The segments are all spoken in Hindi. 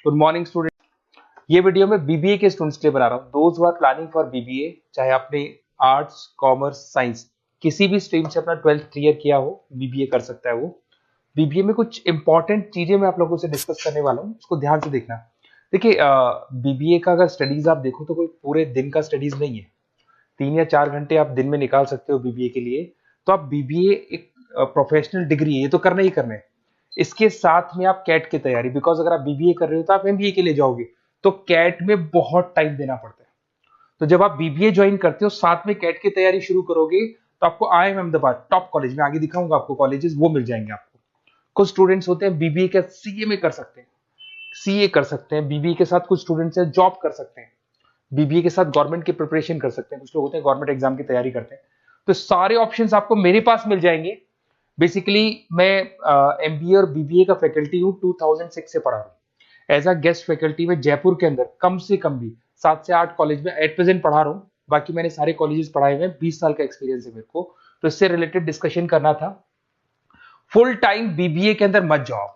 Good morning student. ये वीडियो मैं बीबीए के स्टूडेंट्स के लिए बना रहा हूँ। Those who are planning for BBA, चाहे आपने आर्ट्स, कॉमर्स, साइंस किसी भी स्ट्रीम से अपना 12th क्लियर किया हो, बीबीए कर सकता है वो। बीबीए में कुछ इंपॉर्टेंट चीजें मैं आप लोगों से डिस्कस करने वाला हूँ, उसको ध्यान से देखना। देखिए, बीबीए का अगर स्टडीज आप देखो तो कोई पूरे दिन का स्टडीज नहीं है। 3 या 4 घंटे आप दिन में निकाल सकते हो बीबीए के लिए। तो आप बीबीए एक प्रोफेशनल डिग्री है, ये तो करना ही करना है। इसके साथ में आप कैट की तैयारी, बिकॉज अगर आप बीबीए कर रहे हो तो आप एमबीए के लिए जाओगे, तो कैट में बहुत टाइम देना पड़ता है। तो जब आप बीबीए ज्वाइन करते हो, साथ में कैट की तैयारी शुरू करोगे, तो आपको आईआईएम अहमदाबाद टॉप कॉलेज में, आगे दिखाऊंगा आपको कॉलेजेस, वो मिल जाएंगे आपको। कुछ स्टूडेंट्स होते हैं बीबीए के सीए में कर सकते हैं, सीए कर सकते हैं बीबीए के साथ। कुछ स्टूडेंट्स हैं जॉब कर सकते हैं, बीबीए के साथ गवर्नमेंट की प्रिपरेशन कर सकते हैं। कुछ लोग होते हैं गवर्नमेंट एग्जाम की तैयारी करते हैं। तो सारे ऑप्शंस आपको मेरे पास मिल जाएंगे। बेसिकली मैं एमबीए और बीबीए का फैकल्टी हूँ, 2006 से पढ़ा रहा हूँ एज अ गेस्ट फैकल्टी में जयपुर के अंदर। कम से कम भी 7 से 8 कॉलेज में एट प्रेजेंट पढ़ा रहा हूँ। बाकी मैंने सारे कॉलेजेस पढ़ाए हुए हैं, 20 साल का एक्सपीरियंस है मेरे को। तो इससे रिलेटेड डिस्कशन करना था। फुल टाइम बीबीए के अंदर मत जाओ,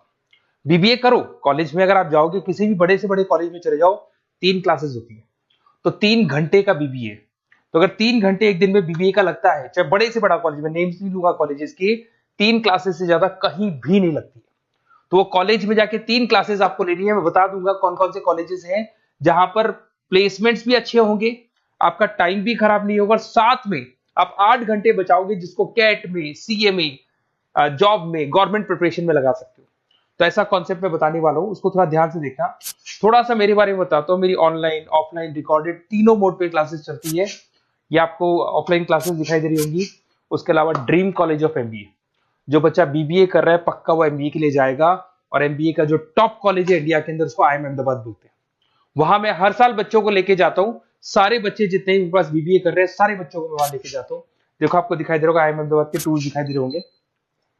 बीबीए करो कॉलेज में। अगर आप जाओगे किसी भी बड़े से बड़े कॉलेज में चले जाओ, 3 क्लासेस होती है, तो 3 घंटे का बीबीए। तो अगर 3 घंटे एक दिन में बीबीए का लगता है, चाहे बड़े से बड़ा कॉलेज में, नेम्स नहीं लूंगा कॉलेजेस की, 3 क्लासेस से ज्यादा कहीं भी नहीं लगती। तो वो कॉलेज में जाके 3 क्लासेस आपको लेनी है। मैं बता दूंगा कौन कौन से कॉलेजेस हैं जहां पर प्लेसमेंट्स भी अच्छे होंगे, आपका टाइम भी खराब नहीं होगा, और साथ में आप 8 घंटे बचाओगे, जिसको कैट में, सीए में, जॉब में, गवर्नमेंट प्रिपरेशन में लगा सकते हो। तो ऐसा कॉन्सेप्ट मैं बताने वाला हूँ, उसको थोड़ा ध्यान से देखना। थोड़ा सा मेरे बारे में बताता हूँ। मेरी ऑनलाइन, ऑफलाइन, रिकॉर्डेड तीनों मोड पे क्लासेस चलती है। ये आपको ऑफलाइन क्लासेस दिखाई दे रही होंगी। उसके अलावा ड्रीम कॉलेज ऑफ एमबीए, जो बच्चा बीबीए कर रहा है पक्का वो एमबीए के लिए जाएगा। और एमबीए का जो टॉप कॉलेज है इंडिया के अंदर, उसको आईआईएम अहमदाबाद बोलते हैं। वहां मैं हर साल बच्चों को लेके जाता हूँ। सारे बच्चे जितने भी मेरे पास बीबीए कर रहे हैं, सारे बच्चों को मैं वहां लेके जाता हूँ। देखो, आपको दिखाई दे रहा होगा आईआईएम अहमदाबाद के टूर्स दिखाई दे रहे होंगे।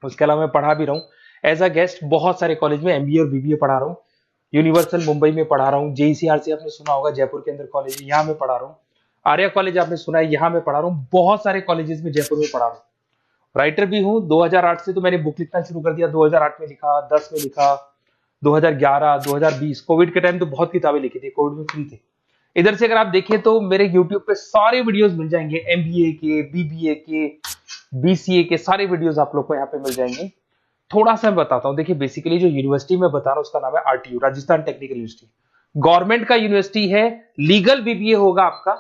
उसके अलावा मैं पढ़ा भी रहा हूँ एज अ गेस्ट बहुत सारे कॉलेज में, एमबीए और बीबीए पढ़ा रहा हूँ। यूनिवर्सल मुंबई में पढ़ा रहा हूँ, जेईसीआरसी आपने सुना होगा जयपुर के अंदर कॉलेज है, यहाँ मैं पढ़ा रहा हूँ। आर्या कॉलेज आपने सुना है, यहाँ मैं पढ़ा रहा हूँ। बहुत सारे कॉलेजेस में जयपुर में पढ़ा रहा हूँ। राइटर भी हूँ। 2008 से तो मैंने बुक लिखना शुरू कर दिया। 2008 में लिखा, 10 में लिखा, 2011, 2020 कोविड के टाइम तो बहुत किताबें लिखी थी, कोविड में फ्री थे। इधर से अगर आप देखें तो मेरे यूट्यूब पे सारे वीडियोस मिल जाएंगे, एमबीए के, बीबीए के, बीसीए के सारे वीडियोस आप लोग को यहाँ पे मिल जाएंगे। थोड़ा सा मैं बताता हूँ। देखिए, बेसिकली जो यूनिवर्सिटी मैं बता रहा हूँ उसका नाम है RTU, Rajasthan technical university. Government का यूनिवर्सिटी है। लीगल बीबीए होगा आपका।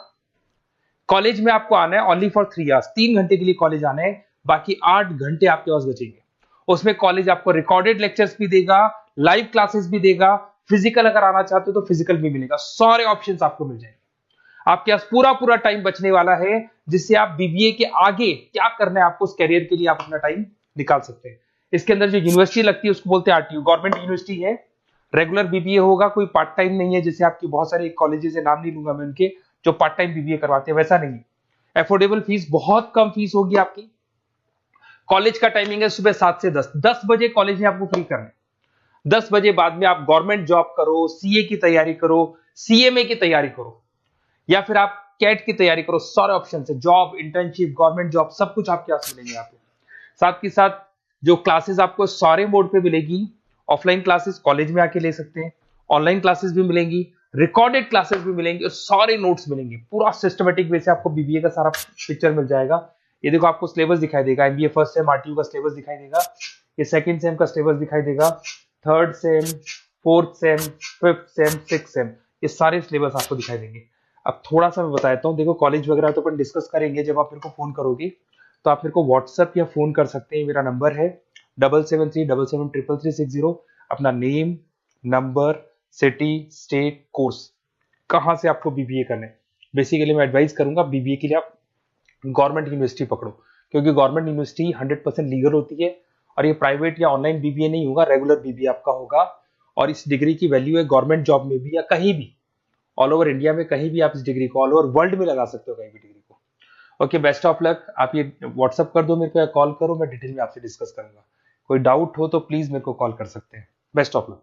कॉलेज में आपको आना है ओनली फॉर 3 आवर्स, 3 घंटे के लिए कॉलेज आना है। बाकी 8 घंटे आपके पास बचेंगे। उसमें कॉलेज आपको रिकॉर्डेड लेक्चर्स भी देगा, लाइव क्लासेस भी देगा। फिजिकल अगर आना चाहते हो तो फिजिकल भी मिलेगा। सारे ऑप्शंस आपको मिल जाएंगे। आपके पास पूरा पूरा टाइम बचने वाला है, जिससे आप बीबीए के आगे क्या करना है आपको, उस कैरियर के लिए आप अपना टाइम निकाल सकते हैं। इसके अंदर जो यूनिवर्सिटी लगती है उसको बोलते हैं आरटीयू, गवर्नमेंट यूनिवर्सिटी है। रेगुलर बीबीए होगा, कोई पार्ट टाइम नहीं है, जैसे आपकी बहुत सारे कॉलेजेस है, नाम नहीं लूंगा मैं उनके, जो पार्ट टाइम बीबीए करवाते हैं, वैसा नहीं है। एफोर्डेबल फीस, बहुत कम फीस होगी आपकी। कॉलेज का टाइमिंग है सुबह 7 से 10। 10 बजे कॉलेज में आपको फ्री करना है। 10 बजे बाद में आप गवर्नमेंट जॉब करो, सीए की तैयारी करो, सीएमए की तैयारी करो, या फिर आप कैट की तैयारी करो। सारे ऑप्शन है, जॉब, इंटर्नशिप, गवर्नमेंट जॉब, सब कुछ आपके पास मिलेंगे यहाँ पे। साथ के साथ जो क्लासेस आपको सारे मोड पे मिलेगी। ऑफलाइन क्लासेस कॉलेज में आके ले सकते हैं, ऑनलाइन क्लासेस भी मिलेंगी, रिकॉर्डेड क्लासेस भी मिलेंगी, और सारे नोट्स मिलेंगे। पूरा सिस्टमेटिक वे से आपको बीबीए का सारा पिक्चर मिल जाएगा। ये देखो, आपको सिलेबस दिखाई देगा। एमबीए फर्स्ट सेम आरटीयू का सिलेबस दिखाई देगा। ये सेकंड सेम का सिलेबस दिखाई देगा। Third same, fourth same, fifth sem, six same, ये सारे सिलेबस आपको दिखाई देंगे। अब थोड़ा सा मैं बता देता हूँ। देखो, कॉलेज वगैरह तो अपन डिस्कस करेंगे जब आप मेरे को फोन करोगे। तो आप मेरे को व्हाट्सएप या फोन कर सकते हैं। मेरा नंबर है 7737733360। अपना name, number, city, state, course, कहाँ से आपको बीबीए करना है। बेसिकली मैं एडवाइस करूंगा बीबीए के लिए आप गवर्नमेंट यूनिवर्सिटी पकड़ो, क्योंकि गवर्नमेंट यूनिवर्सिटी 100% लीगल होती है। और ये प्राइवेट या ऑनलाइन बीबीए नहीं होगा, रेगुलर बीबीए आपका होगा। और इस डिग्री की वैल्यू है गवर्नमेंट जॉब में भी, या कहीं भी ऑल ओवर इंडिया में, कहीं भी आप इस डिग्री को, ऑल ओवर वर्ल्ड में लगा सकते हो कहीं भी डिग्री को। Okay, best of luck. आप ये व्हाट्सअप कर दो मेरे को या कॉल करो, मैं डिटेल में आपसे डिस्कस करूंगा। कोई डाउट हो तो प्लीज मेरे को कॉल कर सकते हैं। Best of luck.